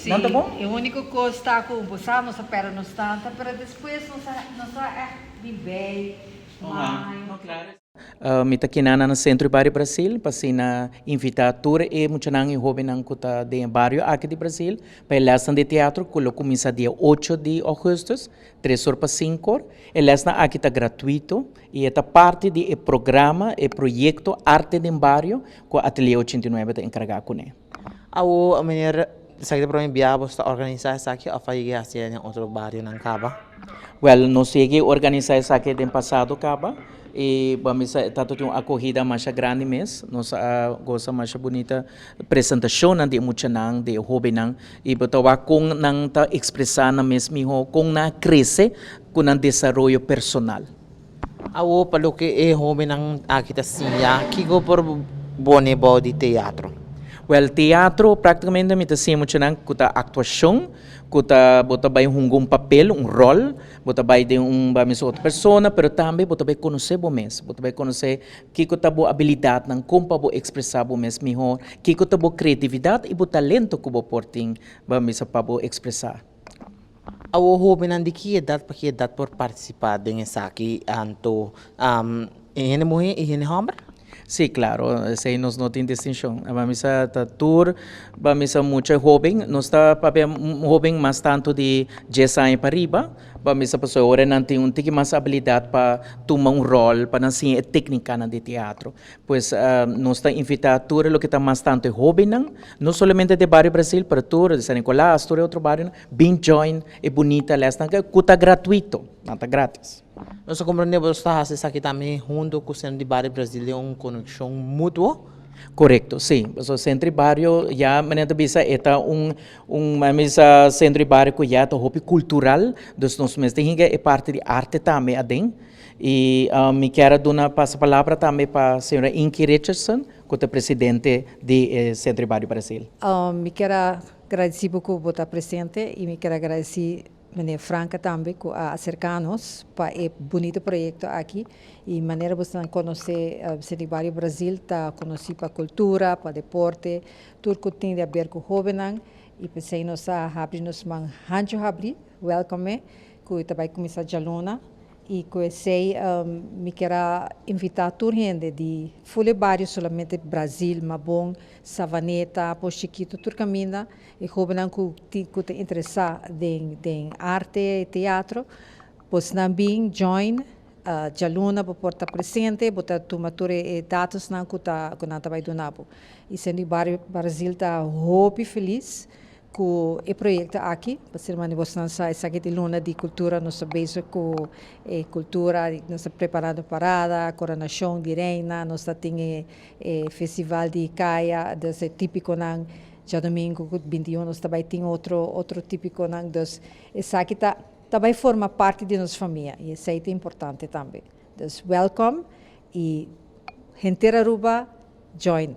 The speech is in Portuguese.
Não tá bom? O único que está com o bolsão, nossa perna não está, para depois nossa é bem, Não, claro. Mita kinana no centro do Brasil, para na invitatura e muito nang jovem nang kuta de barrio aqui de Brasil, para lesson de teatro que começa dia 8 de agosto, 3 horas para 5 horas. E lesson aqui está gratuito e é parte do programa e projeto Arte de Barrio que o Ateliê 89 está encarregado com ele. A maneira sakit para enviar está organizar isso aqui a fazer assim em outro bairro não acaba. Well, nós cheguei a organizar isso aqui no passado acaba e vamos estar tendo uma acolhida mais grande mês, nós gosta mais bonita apresentação de muito nang de hobby nang e betawa com nang ta expressar na mesmo com na cresce com na desenvolvimento personal. Awo palo que é hobby não aqui tá sim já que go por bone body teatro. Well, teatro praticamente me tá muito nang kuta atuação kuta bota vai papel, rol, bota vai de outra pessoa, pero também bota vai conhecer o mesmo, bota vai conhecer que kuta bo habilidade não como para expressar o mesmo melhor, que kuta bo criatividade e bo talento que bo porting vamos para bo expressar. Awo hobby não de que idade por participar desse aqui anto em mulher e em homem. Sí, claro, ese nos no tiene distinción. Vamos a tour, vamos a mucho joven, no está para joven más tanto de 10 años para arriba, vamos a pasar ahora não tem tique mais habilidade para tomar rol, para ensinar técnica de teatro. Pues nos está invitado a tour lo que está más tanto joven, não somente de barrio Brasil, para tour de San Nicolás, tour de outro barrio, bem join, é bonita, lesta, que está gratuito, não está grátis. Nós compreendemos que está aqui também junto com o Centro de Barrio Brasileiro uma conexão mútua. Correcto, sim. O centro de barrio já maneira bisa é centro de barrio que já é hobby cultural, dos nossos mestres é parte de arte também adem. E me quero dar a palavra também para a senhora Inky Richardson, que é presidente do Centro de Barrio Brasil. Me quero agradecer por estar presente e me quero agradecer maneira franca também com acercar-nos para o bonito projeto aqui e maneira você conhecer o Centro de Barrio Brasil, tá conhecer para cultura, para deporte, tudo que tem a ver com o jovem e pensei nós abrir nos man hanjo abrir, welcome, que também começar a luna e que sei me quero invitar toda gente de fule barrio solamente Brasil, mas bom Savaneta, por Chiquito, tudo caminha e jovem que te interessa em arte e teatro, pois também join Jaluna para portar presente, botar tomatura e dados não que não vai donar. E sendo barrio Brasil está muito feliz com o projeto aqui, para ser uma negociação essa aqui de luna de cultura, nós sabemos com a cultura, nós estamos preparando parada, coronação de reina, nós temos festival de caia, desse típico não, já domingo 21 nós também temos outro típico não, dus essa aqui também forma parte de nossa família e isso é importante também. Dus welcome e gente Aruba join.